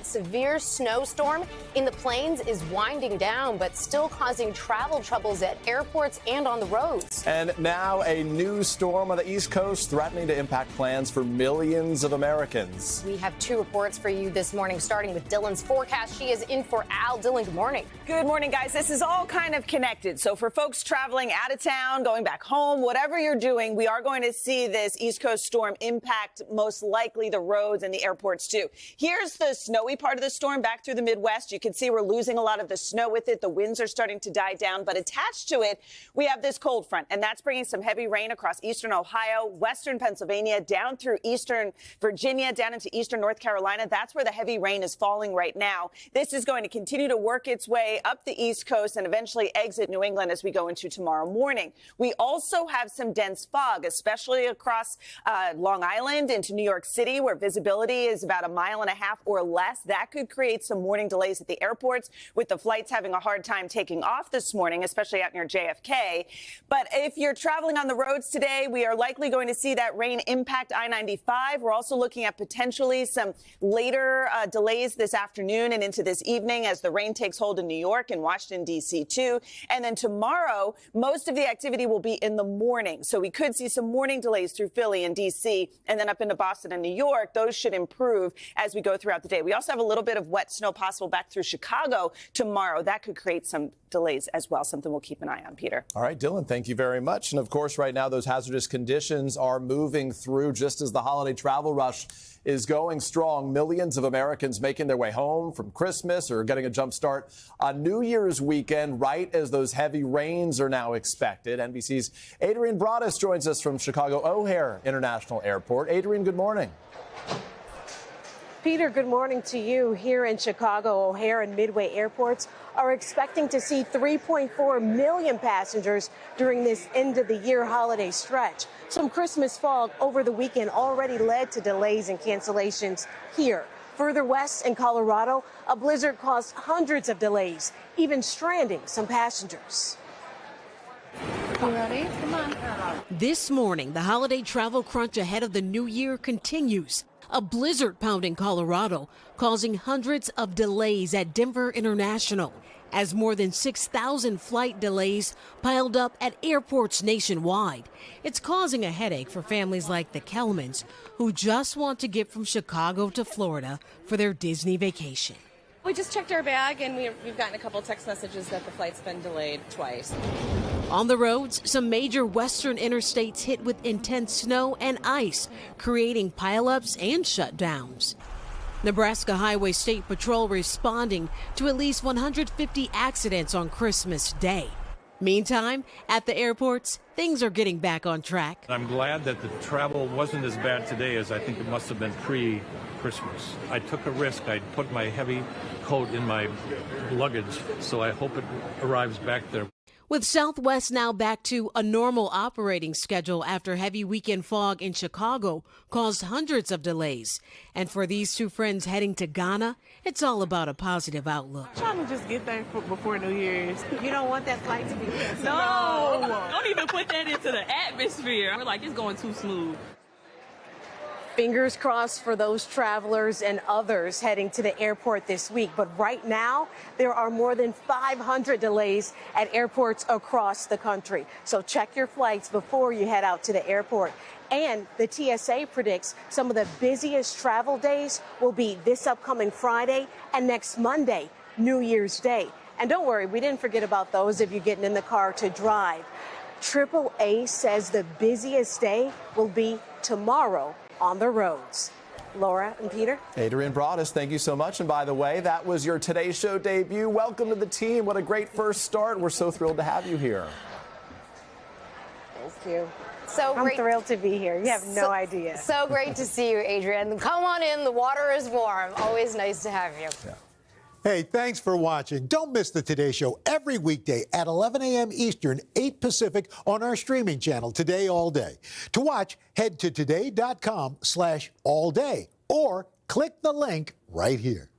That severe snowstorm in the plains is winding down, but still causing travel troubles at airports and on the roads. And now a new storm on the East Coast threatening to impact plans for millions of Americans. We have two reports for you this morning, starting with Dylan's forecast. She is in for Al. Dylan, good morning. Good morning, guys. This is all kind of connected. So for folks traveling out of town, going back home, whatever you're doing, we are going to see this East Coast storm impact most likely the roads and the airports too. Here's the snowy part of the storm back through the Midwest. You can see we're losing a lot of the snow with it. The winds are starting to die down, but attached to it, we have this cold front, and that's bringing some heavy rain across eastern Ohio, western Pennsylvania, down through eastern Virginia, down into eastern North Carolina. That's where the heavy rain is falling right now. This is going to continue to work its way up the East Coast and eventually exit New England as we go into tomorrow morning. We also have some dense fog, especially across Long Island into New York City, where visibility is about 1.5 miles or less. That could create some morning delays at the airports, with the flights having a hard time taking off this morning, especially out near JFK. But if you're traveling on the roads today, we are likely going to see that rain impact I-95. We're also looking at potentially some later delays this afternoon and into this evening as the rain takes hold in New York and Washington, D.C. too. And then tomorrow, most of the activity will be in the morning. So we could see some morning delays through Philly and D.C. and then up into Boston and New York. Those should improve as we go throughout the day. We also have a little bit of wet snow possible back through Chicago tomorrow. That could create some delays as well, something we'll keep an eye on, Peter. All right, Dylan, thank you very much. And of course, right now, those hazardous conditions are moving through just as the holiday travel rush is going strong. Millions of Americans making their way home from Christmas or getting a jump start on New Year's weekend, right as those heavy rains are now expected. NBC's Adrienne Broaddus joins us from Chicago O'Hare International Airport. Adrienne, good morning. Peter, good morning to you. Here in Chicago, O'Hare and Midway airports are expecting to see 3.4 million passengers during this end-of-the-year holiday stretch. Some Christmas fog over the weekend already led to delays and cancellations here. Further west in Colorado, a blizzard caused hundreds of delays, even stranding some passengers. You ready? Come on. This morning, the holiday travel crunch ahead of the new year continues. A blizzard pounding Colorado, causing hundreds of delays at Denver International, as more than 6,000 flight delays piled up at airports nationwide. It's causing a headache for families like the Kelmans, who just want to get from Chicago to Florida for their Disney vacation. We just checked our bag, and we've gotten a couple text messages that the flight's been delayed twice. On the roads, some major western interstates hit with intense snow and ice, creating pileups and shutdowns. Nebraska Highway State Patrol responding to at least 150 accidents on Christmas Day. Meantime, at the airports, things are getting back on track. I'm glad that the travel wasn't as bad today as I think it must have been pre-Christmas. I took a risk. I put my heavy coat in my luggage, so I hope it arrives back there. With Southwest now back to a normal operating schedule after heavy weekend fog in Chicago caused hundreds of delays. And for these two friends heading to Ghana, it's all about a positive outlook. I'm trying to just get there before New Year's. You don't want that flight to be canceled? No! Don't even put that into the atmosphere. We're like, it's going too smooth. Fingers crossed for those travelers and others heading to the airport this week. But right now, there are more than 500 delays at airports across the country. So check your flights before you head out to the airport. And the TSA predicts some of the busiest travel days will be this upcoming Friday and next Monday, New Year's Day. And don't worry, we didn't forget about those of you getting in the car to drive. AAA says the busiest day will be tomorrow on the roads. Laura and Peter. Adrienne Broaddus, thank you so much. And by the way, that was your Today Show debut. Welcome to the team. What a great first start. We're so thrilled to have you here. Thank you. I'm thrilled to be here. You have no idea. So great to see you, Adrienne. Come on in. The water is warm. Always nice to have you. Yeah. Hey, thanks for watching. Don't miss the Today Show every weekday at 11 a.m. Eastern, 8 Pacific on our streaming channel, Today All Day. To watch, head to today.com/allday or click the link right here.